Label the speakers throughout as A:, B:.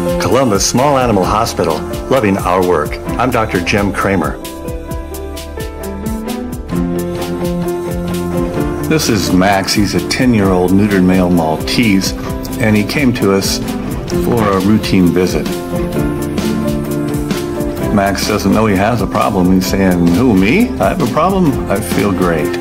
A: Columbus Small Animal Hospital, loving our work. I'm Dr. Jim Kramer. This is Max. He's a 10-year-old neutered male Maltese, and he came to us for a routine visit. Max doesn't know he has a problem. He's saying, "Who, me? I have a problem? I feel great."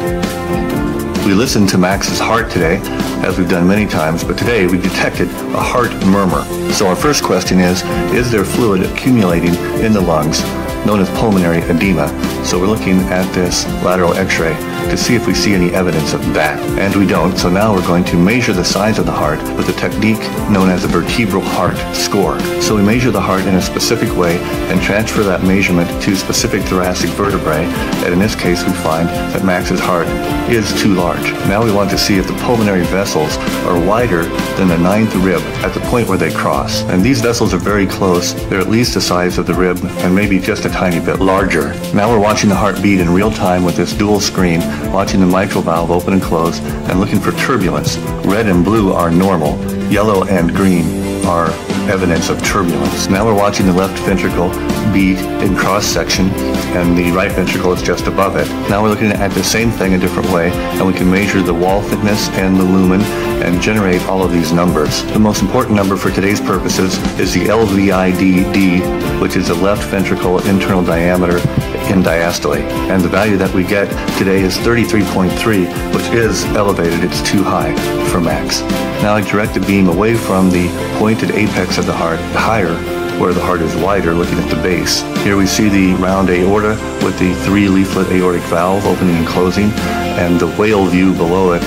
A: We listened to Max's heart today, as we've done many times, but today we detected a heart murmur. So our first question is there fluid accumulating in the lungs, known as pulmonary edema? So we're looking at this lateral x-ray to see if we see any evidence of that. And we don't, so now we're going to measure the size of the heart with a technique known as a vertebral heart score. So we measure the heart in a specific way and transfer that measurement to specific thoracic vertebrae, and in this case we find that Max's heart is too large. Now we want to see if the pulmonary vessels are wider than the 9th rib at the point where they cross. And these vessels are very close. They're at least the size of the rib and maybe just a tiny bit larger. Now we're watching the heart beat in real time with this dual screen, watching the mitral valve open and close and looking for turbulence. Red and blue are normal. Yellow and green are evidence of turbulence. Now we're watching the left ventricle beat in cross-section, and the right ventricle is just above it. Now we're looking at the same thing a different way, and we can measure the wall thickness and the lumen and generate all of these numbers. The most important number for today's purposes is the LVIDD, which is the left ventricle internal diameter in diastole. And the value that we get today is 33.3, which is elevated. It's too high for Max. Now I direct the beam away from the pointed apex of the heart, higher, where the heart is wider, looking at the base. Here we see the round aorta with the 3-leaflet aortic valve opening and closing, and the whale view below it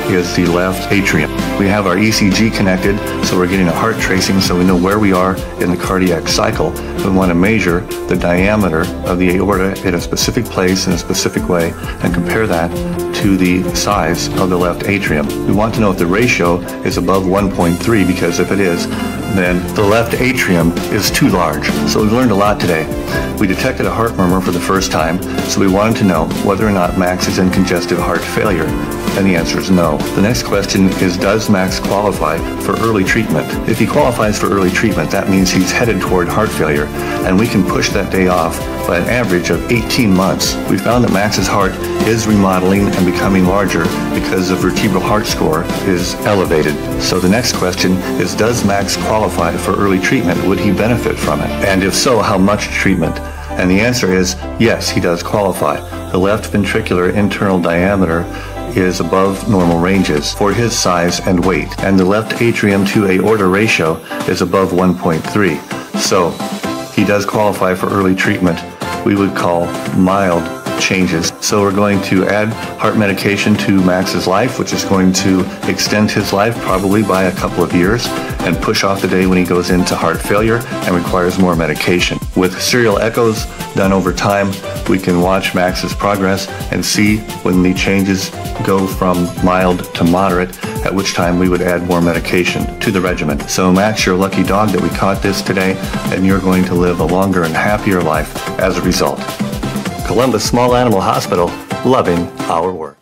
A: is the left atrium. We have our ECG connected, so we're getting a heart tracing so we know where we are in the cardiac cycle. We want to measure the diameter of the aorta in a specific place in a specific way and compare that to the size of the left atrium. We want to know if the ratio is above 1.3, because if it is, then the left atrium is too large. So we've learned a lot today. We detected a heart murmur for the first time, so we wanted to know whether or not Max is in congestive heart failure, and the answer is no. The next question is, does Max qualify for early treatment? If he qualifies for early treatment, that means he's headed toward heart failure, and we can push that day off by an average of 18 months. We found that Max's heart is remodeling and becoming larger because the vertebral heart score is elevated. So the next question is, does Max qualify for early treatment? Would he benefit from it? And if so, how much treatment? And the answer is yes, he does qualify. The left ventricular internal diameter is above normal ranges for his size and weight, and the left atrium to aorta ratio is above 1.3. So he does qualify for early treatment. We would call mild changes. So we're going to add heart medication to Max's life, which is going to extend his life probably by a couple of years, and push off the day when he goes into heart failure and requires more medication. With serial echoes done over time, we can watch Max's progress and see when the changes go from mild to moderate, at which time we would add more medication to the regimen. So Max, you're a lucky dog that we caught this today, and you're going to live a longer and happier life as a result. Columbus Small Animal Hospital, loving our work.